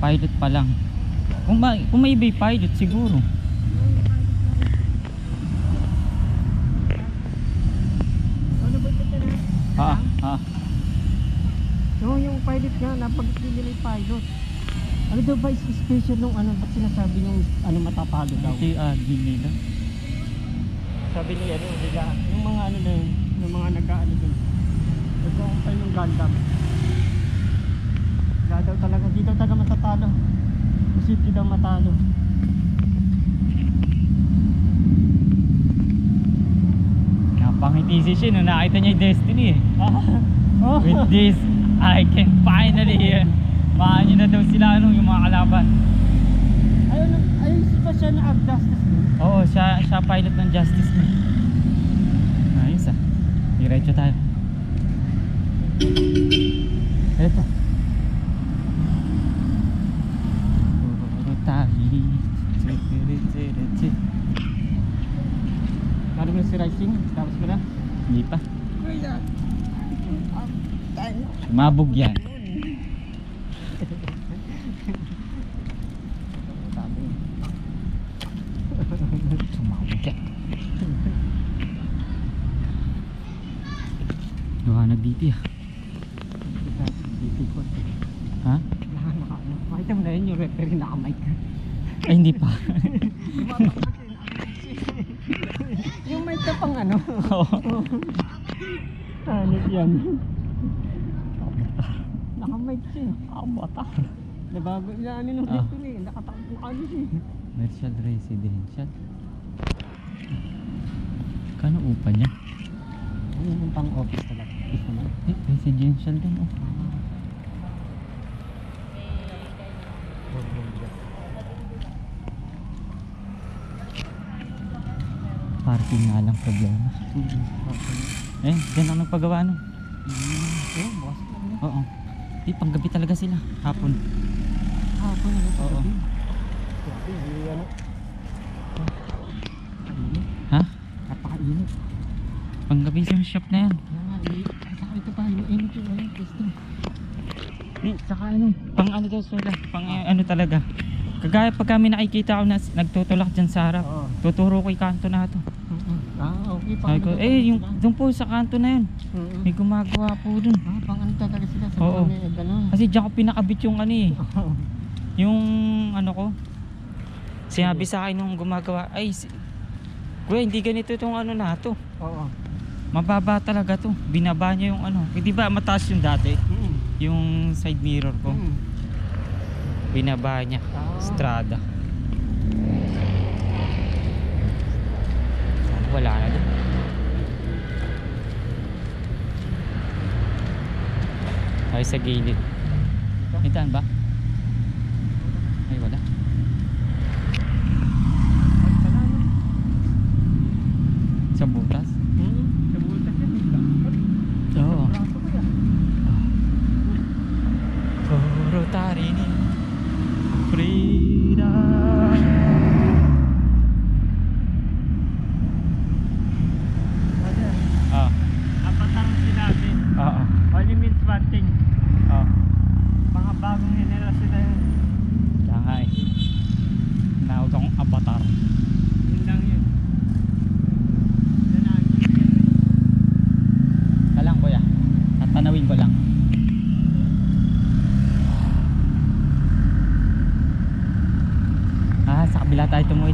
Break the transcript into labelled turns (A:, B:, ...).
A: Pilot pa lang. Kung may iba pilot siguro.
B: Ano ba ito na? No, yung pilot nga, napag-pili nila yung pilot. Ano daw ba special nung ano, ba't sinasabi yung ano matapado daw?
A: Ito yung admin nila.
B: Sabi nila ano, nila, yung mga ano na yun, yung mga nag-ano dun. Nagkakapay ng Gundam. Wala daw talaga, di daw talaga matatalo. Posible daw matalo.
A: Napangiti si Shin, no? Nakita niya yung Destiny eh.
B: Oh.
A: With this, I can finally mahan nyo na daw sila yung mga kalaban.
B: Ayun pa siya na Justice mo.
A: Oo, siya pilot ng Justice na. Ayos ah. Diretso tayo. Eto.
B: Lalo mo si Rising, tapos mo na?
A: Hindi pa.
B: Kuya.
A: Sumabog yan. Sumabog yan. Luhanag dito ah. Ha?
B: Makita mo na yun yung referee naka-mic.
A: Ay hindi pa.
B: Yung mic na pang ano.
A: Oo.
B: Ano yan? Naka-mic siya.
A: Avatar.
B: Nabago na ano nung dito eh. Nakatakbo ka ano siya.
A: Commercial residential. Kano upa niya?
B: Ano yung pang office talaga?
A: Residential din oh. Parking nga lang problema. Eh, dyan ako nagpagawa nun.
B: Oh, bukas ka na.
A: Oo. Di, panggabi talaga sila. Hapon.
B: Hapon na ito.
A: Oo.
B: Grabe, hindi ano.
A: Ha?
B: Napakainit.
A: Panggabi sa shop na yan.
B: Saka ito pa, yung init yung ano, pwesto.
A: Saka ano, pang ano daw sila. Pang ano talaga. Kagaya pag kami nakikita ako na nagtutulak dyan sa harap.
B: Oo.
A: Tuturo ko yung kanto na ito.
B: Okay.
A: Sabi ko, yung doon po sa kanto na yun. May gumagawa po dun.
B: Pang ano talaga sila sa
A: Oo.
B: mga gano'n.
A: Kasi diyan ko pinakabit yung ano eh. Yung ano ko. Sinabi sa akin nung gumagawa, kuya hindi ganito itong ano na to.
B: Oo.
A: Mababa talaga to. Binaba niya yung ano. Eh, di ba mataas yung dati? Yung side mirror ko. Binaba niya. Strada. Wala na doon. Ay sa gilid. May daan ba? Ay wala. Sa butas?
B: Sa butas yan.
A: Oo. Puro tarini freedom.
B: Apat ang sinabi.
A: Oo.
B: Only means one thing.
A: Oo.
B: Mga bagong henerasyon na yun.
A: Kaya nga eh. Tinawag akong avatar.
B: Yun lang yun. Yun lang yun.
A: Kalang kuya. Tatanawin ko lang. Sa kabila tayo tumuwid.